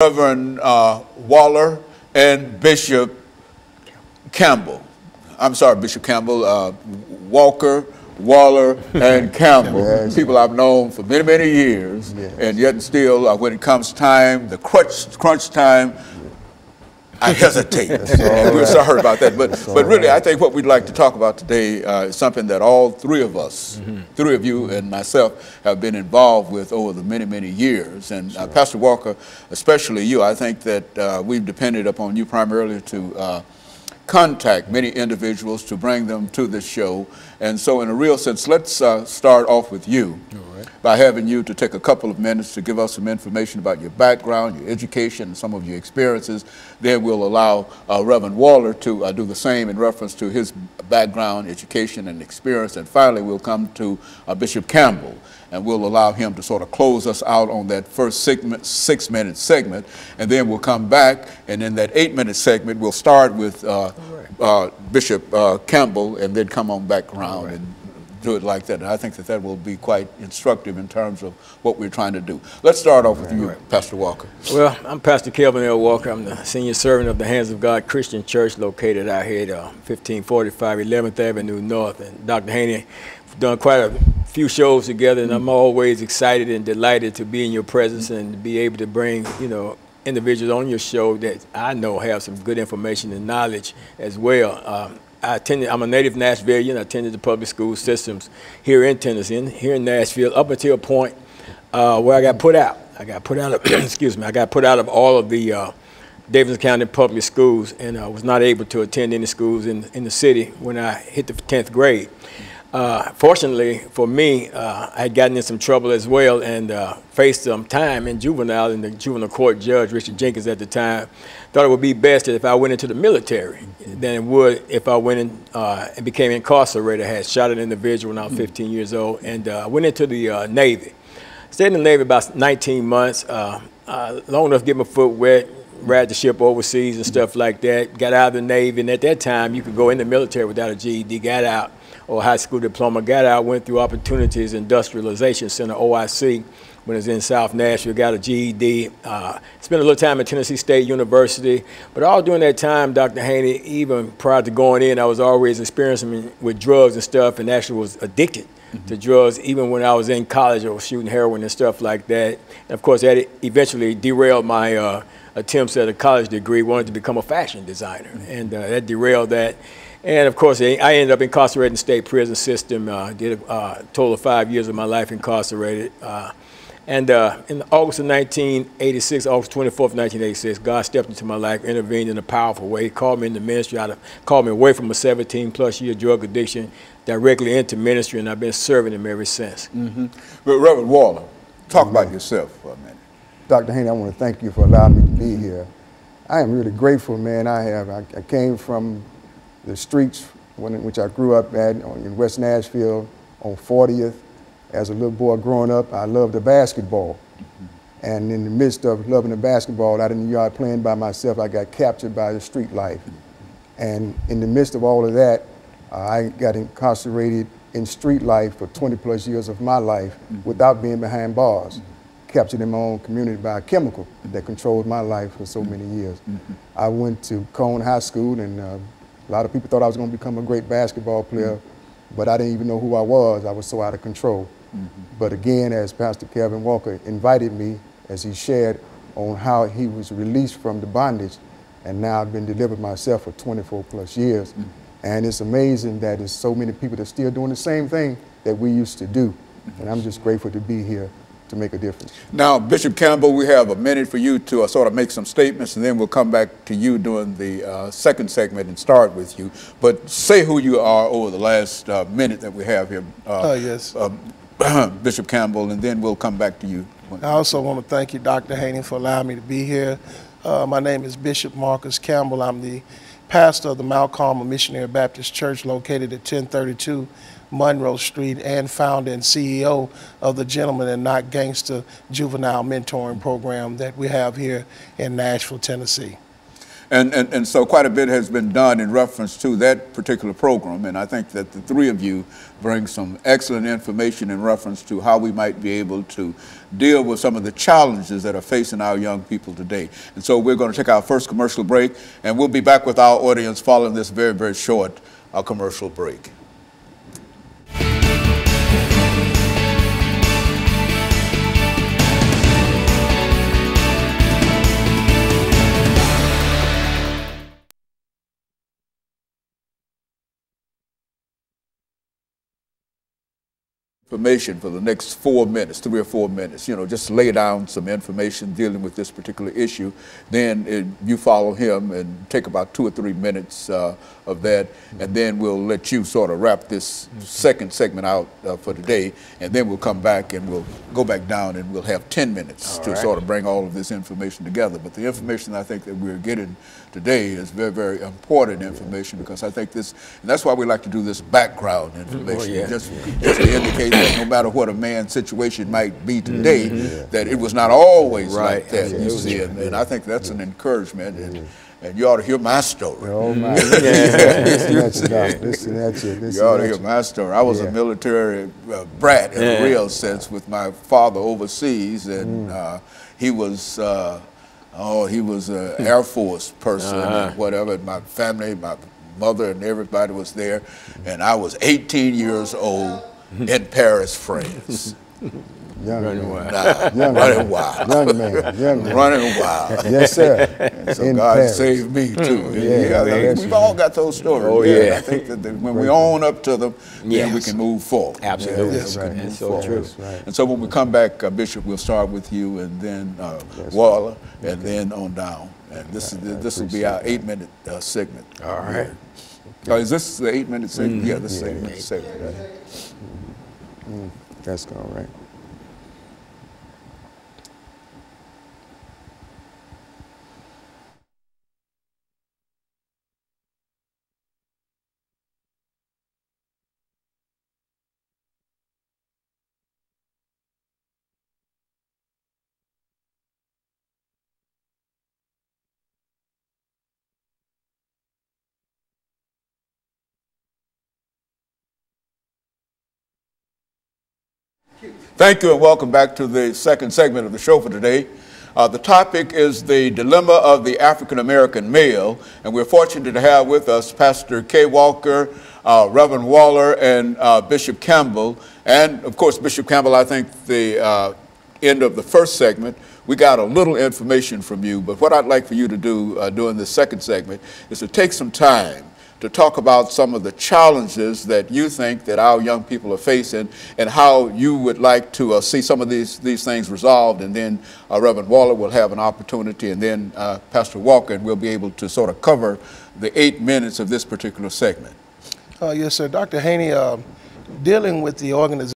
Reverend Waller and Bishop Campbell. I'm sorry, Bishop Campbell, Walker, Waller, and Campbell. Yes. People I've known for many, many years, Yes. and yet still, when it comes time, the crunch time, I hesitate. And we're sorry about that. But really, I think what we'd like to talk about today is something that all three of us, three of you and myself, have been involved with over the many, many years. And Pastor Walker, especially you, I think that we've depended upon you primarily to contact many individuals to bring them to this show. And so in a real sense, let's start off with you by having you to take a couple of minutes to give us some information about your background, your education, and some of your experiences. Then we'll allow Reverend Waller to do the same in reference to his background, education, and experience. And finally, we'll come to Bishop Campbell, and we'll allow him to sort of close us out on that first 6-minute segment. And then we'll come back, and in that 8-minute segment, we'll start with Bishop Campbell and then come on back around and do it like that. And I think that that will be quite instructive in terms of what we're trying to do. Let's start off with you, Pastor Walker. Well, I'm Pastor KWalker. I'm the senior servant of the Hands of God Christian Church located out here at 1545 11th Avenue North. And Dr. Haney, we've done quite a few shows together, and I'm always excited and delighted to be in your presence and to be able to bring, individuals on your show that I know have some good information and knowledge as well. I'm a native Nashvilleian. I attended the public school systems here in Tennessee, here in Nashville, up until a point where I got put out. I got put out of, excuse me, I got put out of all of the Davidson County public schools, and I was not able to attend any schools in the city when I hit the 10th grade. Fortunately for me, I had gotten in some trouble as well and faced some time in juvenile, and the juvenile court judge, Richard Jenkins at the time, thought it would be best if I went into the military than it would if I went in and became incarcerated. I had shot an individual when I was 15 years old, and went into the Navy. Stayed in the Navy about 19 months, long enough to get my foot wet, ride the ship overseas and stuff like that. Got out of the Navy, and at that time, you could go in the military without a GED, got out, or high school diploma, got out, went through Opportunities Industrialization Center, OIC, when I was in South Nashville, got a GED. Spent a little time at Tennessee State University, but all during that time, Dr. Haney, even prior to going in, I was always experiencing with drugs and stuff, and actually was addicted to drugs. Even when I was in college, I was shooting heroin and stuff like that. And of course, that eventually derailed my attempts at a college degree, wanted to become a fashion designer, and that derailed that. And of course, I ended up incarcerated in the state prison system, did a total of 5 years of my life incarcerated. And in August of 1986, August 24th, 1986, God stepped into my life, intervened in a powerful way. He called me into ministry, called me away from a 17+ year drug addiction directly into ministry, and I've been serving him ever since. But Reverend Waller, talk about yourself for a minute. Dr. Haney, I want to thank you for allowing me to be here. I am really grateful, man. I came from the streets in which I grew up at in West Nashville on 40th. As a little boy growing up, I loved the basketball. And in the midst of loving the basketball, out in the yard playing by myself, I got captured by the street life. And in the midst of all of that, I got incarcerated in street life for 20+ years of my life without being behind bars. Captured in my own community by a chemical that controlled my life for so many years. I went to Cone High School, and a lot of people thought I was going to become a great basketball player, but I didn't even know who I was. I was so out of control. But again, as Pastor KWalker invited me, as he shared on how he was released from the bondage, and now I've been delivered myself for 24+ years. And it's amazing that there's so many people that are still doing the same thing that we used to do. And I'm just grateful to be here to make a difference. Now, Bishop Campbell, we have a minute for you to sort of make some statements, and then we'll come back to you during the second segment and start with you. But say who you are over the last minute that we have here, Yes. Bishop Campbell, and then we'll come back to you. I also want to thank you, Dr. Haney, for allowing me to be here. My name is Bishop Marcus Campbell. I'm the pastor of the Mount Carmel Missionary Baptist Church located at 1032 Monroe Street, and founder and CEO of the Gentleman and Not Gangster Juvenile Mentoring Program that we have here in Nashville, Tennessee. And so quite a bit has been done in reference to that particular program, and I think that the three of you bring some excellent information in reference to how we might be able to deal with some of the challenges that are facing our young people today. And so we're going to take our first commercial break, and we'll be back with our audience following this very, very short commercial break. Information for the next 4 minutes, 3 or 4 minutes, you know, just lay down some information dealing with this particular issue. Then you follow him and take about 2 or 3 minutes of that, and then we'll let you sort of wrap this second segment out for today, and then we'll come back and we'll go back down and we'll have 10 minutes to sort of bring all of this information together. But the information I think that we're getting today is very, very important information, because I think this, and that's why we like to do this background information, just to indicate that no matter what a man's situation might be today, that it was not always like that, you see, and I think that's an encouragement, and you ought to hear my story. Oh my! You ought to hear my story. I was a military brat in a real sense, with my father overseas, and he was an Air Force person, and whatever. My family, my mother and everybody was there, and I was 18 years old in Paris, France. Running wild. Running wild. Young man. Running wild. Yes, sir. And so God saved me too. We've all got those stories. I think that when we own up to them, then we can move forward. Absolutely. That's so true. And so when we come back, Bishop, we'll start with you, and then Waller, and then on down. And this will be our 8-minute segment. All right. Is this the 8-minute segment? Yeah, this is the 8-minute segment. That's all right. Thank you, and welcome back to the second segment of the show for today. The topic is the dilemma of the African-American male, and we're fortunate to have with us Pastor KWalker, Reverend Waller, and Bishop Campbell. And of course, Bishop Campbell, I think the end of the first segment, we got a little information from you, but what I'd like for you to do during the second segment is to take some time to talk about some of the challenges that you think that our young people are facing, and how you would like to see some of these things resolved. And then Reverend Waller will have an opportunity, and then Pastor Walker, and we'll be able to sort of cover the 8 minutes of this particular segment. Yes, sir. Dr. Haney, dealing with the organization